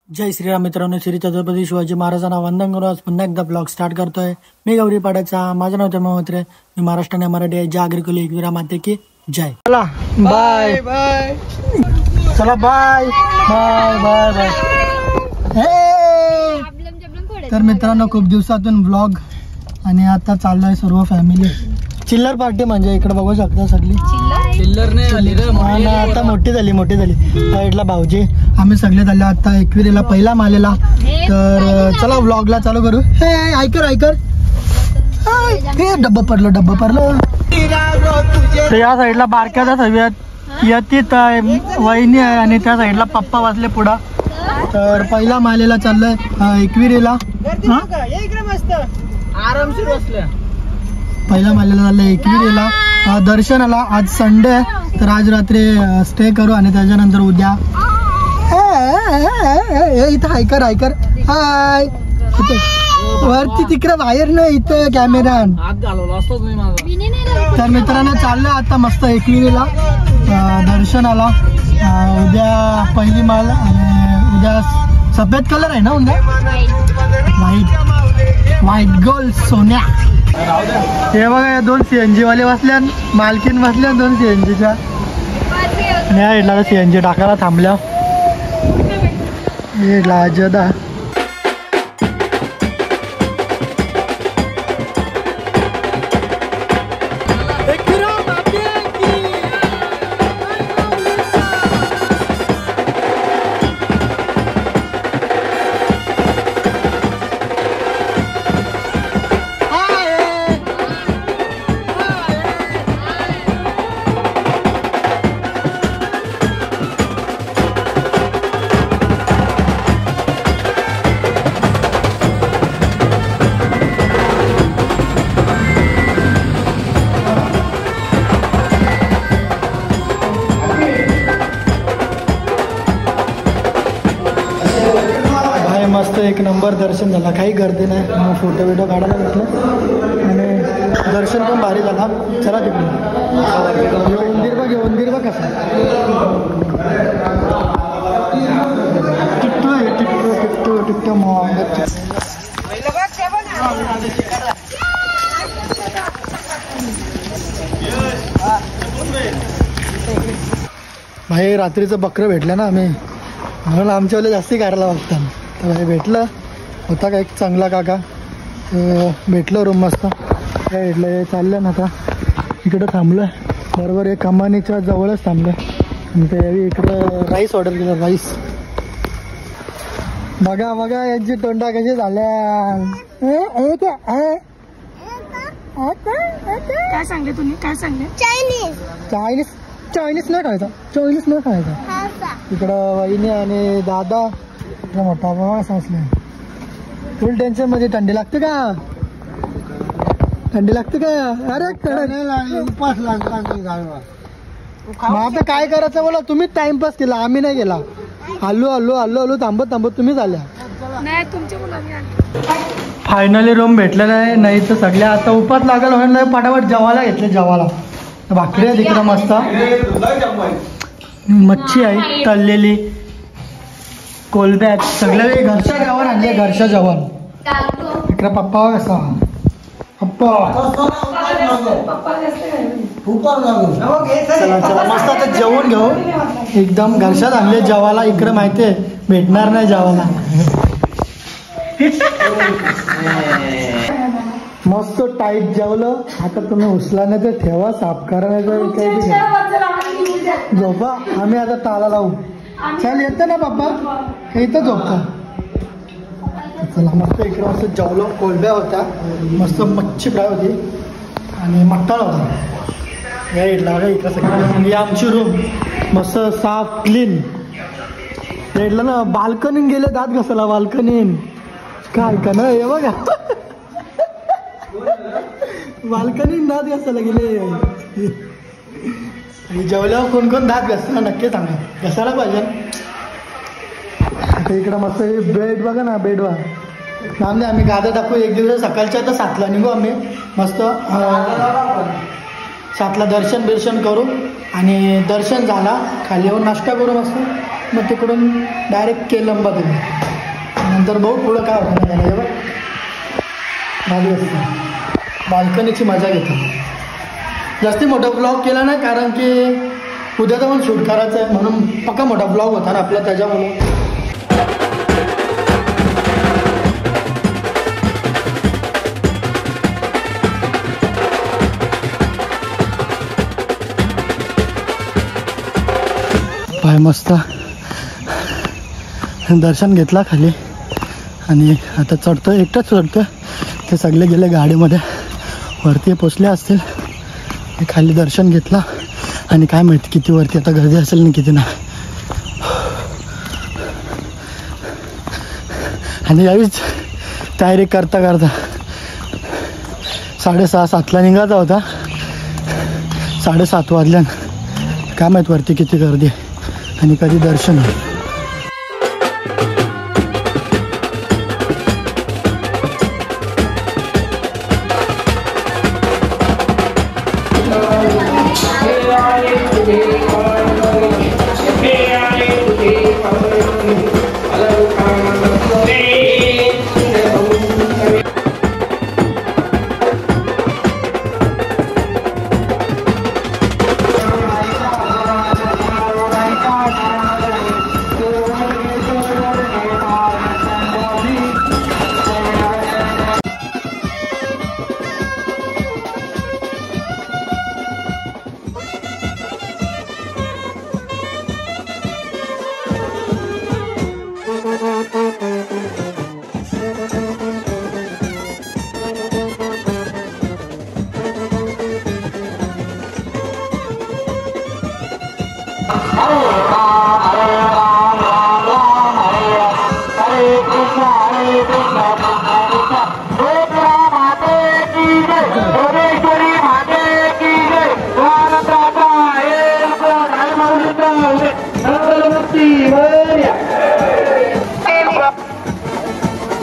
जय श्रीराम मित्रांनो, श्री छत्रपती शिवाजी महाराजांना वंदन करून आज पुन्हा एकदा ब्लॉग स्टार्ट करतोय. मी गौरी पाड्याचा. माझं नाव तैमूर म्हात्रे. मी महाराष्ट्र आणि मराठी आहे. जय अग्रिकुल एकवीरा माते की जय. चला बाय बाय. चला बाय बाय बाय बाय. तर मित्रांनो, खूप दिवसातून ब्लॉग आणि आता चाललोय सर्व फॅमिली. चिल्लर पार्टी म्हणजे इकडे बघू शकता सगळी. चिल्लर नाही आता मोठी झाली साईडला भाऊजी. आम्ही सगळे झाले आता एकविरीला पहिला मालेला. तर चला ब्लॉगला चालू करू. हे ऐकर हे डब्बा पडलो. तर या साईडला बारक्याचा सव्यात यतीत आहे, वहिनी आहे आणि त्या साईडला पप्पा वाचले पुढं. तर पहिला मालेला चाललोय एकविरीला. आरामशीर बसल्या. पहिला मालेला चाललंय एकविरीला. दर्शनाला आज संडे आहे, तर आज रात्री स्टे करू आणि त्याच्यानंतर उद्या इथं ऐकर हाय वरती तिकडे बाहेर नाही, इथं कॅमेरा. तर मित्रांनो चाललंय आता मस्त एकविरीला दर्शनाला. उद्या पहिली माल आणि उद्या सफेद कलर आहे ना, उद्या व्हाईट गोल्ड सोन्या. हे बघा, या दोन CNG वाले बसल्या, मालकीन बसल्या 2 CNGच्या. या CNG टाकायला थांबल्या. हे लाजदा मस्त एक नंबर दर्शन झाला. काही गर्दी नाही. मग फोटो बिटो काढायला भेटलं आणि दर्शन पण भारी झाला. चला तिकडे उंदीर बघ कसा टिकटो मग. भाई रात्रीचं बकरं भेटलं ना आम्ही, म्हणून आमच्यावाले जास्ती काढायला बघतात. तर भेटलं होता का एक चांगला काका, भेटलं रूम मस्त. काय भेटलं हे चाललं ना. आता इकडं थांबलं बरोबर एक कमानीच्या जवळच थांबलं आणि ते इकडं राईस ऑर्डर केलं. राईस बघा यांची तोंडा कशी झाल्या. काय सांगले तुम्ही? काय सांगले? चायनीज नाही खायचा. इकडं वहिनी आणि दादा मोठा प्रवास असले. फुल टेन्शन मध्ये. थंडी लागते का? अरे उपास लागला. मग आता काय करायचं बोला. तुम्हीच टाइमपास केला, आम्ही नाही केला. आलो थांबत तुम्हीच आल्या. फायनली रूम भेटलेला नाही तर सगळ्या आता उपास लागल म्हणून फटाफट जेवायला घेतले. जेवायला भाकरी आहे तिकडं मस्त, मच्छी आहे तळलेली, कोलब्यात सगळ्या घरच्या जेवण आणले. घरच्या जेवण इकडे पप्पा कसा चला मस्त आता जेवण घेऊ. एकदम घरच्यात आणले जेवायला. इकडे माहिती आहे भेटणार नाही जेवायला. मस्त टाईट जेवलं. आता तुम्ही उचला नाही तर ठेवा, साफ करायचं काही झोपा. आम्ही आता ताला लावू. चल येतं ना पप्पा, हे इथं झोपता. चला मस्त इकडे मस्त जेवलो. कोलब्या होत्या, मस्त मच्छी फ्राय होती आणि मट्टाळ होता. या इडला इकडं सगळं. आमची रूम मस्त साफ क्लीन. इडला ना बाल्कनीन गेले दात घासायला. बाल्कनीन काय का ना, हे बघा बाल्कनीन दात घासायला गेले. जेवल्यावर कोण दात घासला नक्की सांगा. घसायला पाहिजे. आता इकडं मस्त बेड बघा ना. बेडवर थांबले आम्ही. गादा टाकू एक दिवस. सकाळच्या तर 7ला निघू आम्ही. मस्त 7ला दर्शन करू आणि दर्शन झाला खाली येऊन नाश्ता करू मस्त. मग तिकडून डायरेक्ट केलंबा दिली. नंतर भाऊ पुढं काय होतं नाही झालं भारी असतं. बाल्कनीची मजा घेतो. जास्ती मोठा ब्लॉग केला नाही कारण की उद्याचा पण शूट करायचं आहे म्हणून पक्का मोठा ब्लॉग होता ना आपला त्याच्यामुळे. पाय मस्त दर्शन घेतला खाली आणि आता चढतो. एकटाच चढतो. ते सगळे गेले गाडीमध्ये. वरती पोचले असतील. खाली दर्शन घेतला आणि काय माहिती किती वरती आता गर्दी असेल ना किती नाही. आणि यावेळीच तयारी करता करता 6:30-7ला निघायचा होता. 7:30 वाजल्या. काय माहीत वरती किती गर्दी आणि कधी दर्शन.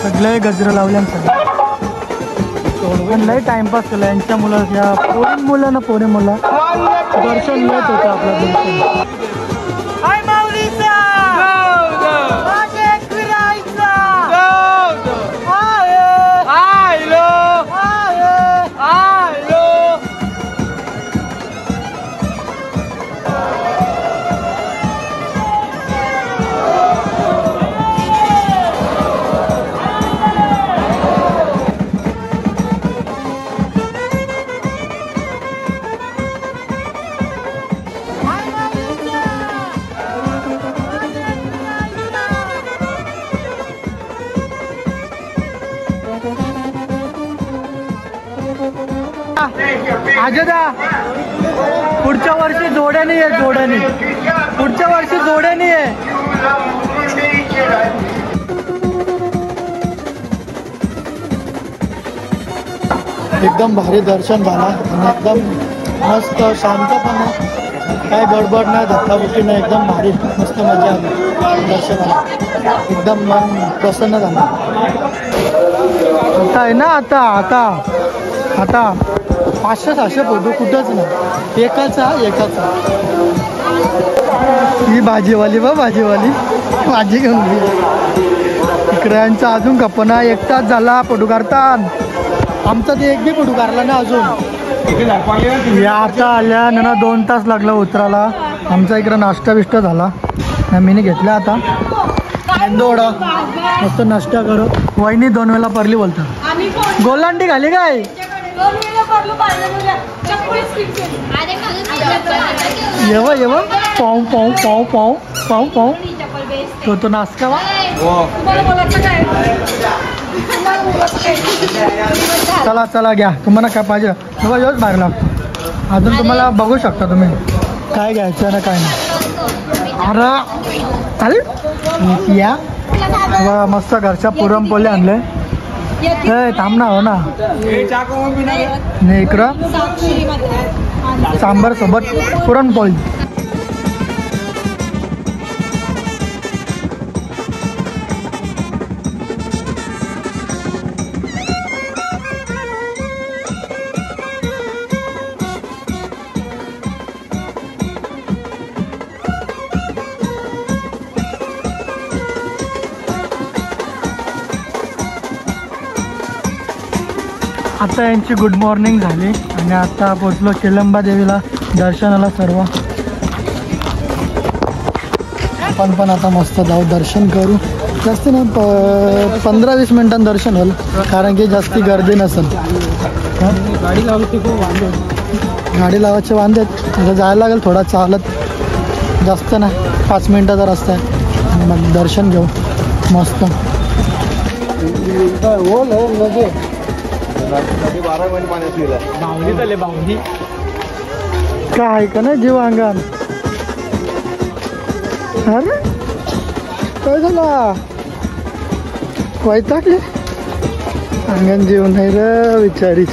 सगळे गजरं लावल्यांचं लय टाइमपास केला यांच्या मुलं. या पोरी मुलं दर्शन येत होतं आपलं दर्शन. आजोदा पुढच्या वर्षी जोड्याने ये. पुढच्या वर्षी जोड्याने ये. एकदम भारी दर्शन झाला आणि एकदम मस्त शांतपणे. काय गडबड नाही, धक्काबुक्की नाही. एकदम भारी मस्त मजा आली दर्शनाला. एकदम मन प्रसन्न झालं. आता आहे ना आता 500-600 फोटो कुठंच नाही. एकाचा ही भाजीवाली भाजी घेऊन गेली. इकडे यांचा अजून गप्पना 1 तास झाला फोटो काढतात. आमचा ते एक बी फोटो काढला ना अजून. या आता आल्या ना 2 तास लागला उतराला. आमचा इकडं नाश्ता बिष्टा झाला. मीने घेतला आता मेंदोडा मस्त नाश्ता करू. वहिनी 2 वेळा परली बोलतात. गोलांटी घाली काय येव पाव तो नाश्ता वा. चला घ्या. तुम्हाला काय पाहिजे तेव्हा योच बाहेर लागतो. अजून तुम्हाला बघू शकता तुम्ही काय घ्यायचं ना काय नाही. अरे या मस्त घरच्या पुरणपोळी आणले. थांब ना. हो ना इकडं सांबार सोबत पुरणपोळी. आता यांची गुड मॉर्निंग झाली आणि आता पोचलो चिलंबा देवीला दर्शनाला सर्व. आपण पण आता मस्त जाऊ दर्शन करू. जास्त ना 15-20 मिनिटांत दर्शन होईल कारण की जास्ती गर्दी नसेल. गाडी लावली खूप वांदे, गाडी लावायचे वांदे आता जायला लागेल थोडा चालत, जास्त नाही 5 मिनिटाचा रस्ता आहे आणि मग दर्शन घेऊ मस्त. 12 मिनिट पाण्यात लिहिलं बावली झाले बावली काय आहे का ना जीव अंगण. अरे काय झाला वैतागले अंगण जीव नाही रे बिचारी.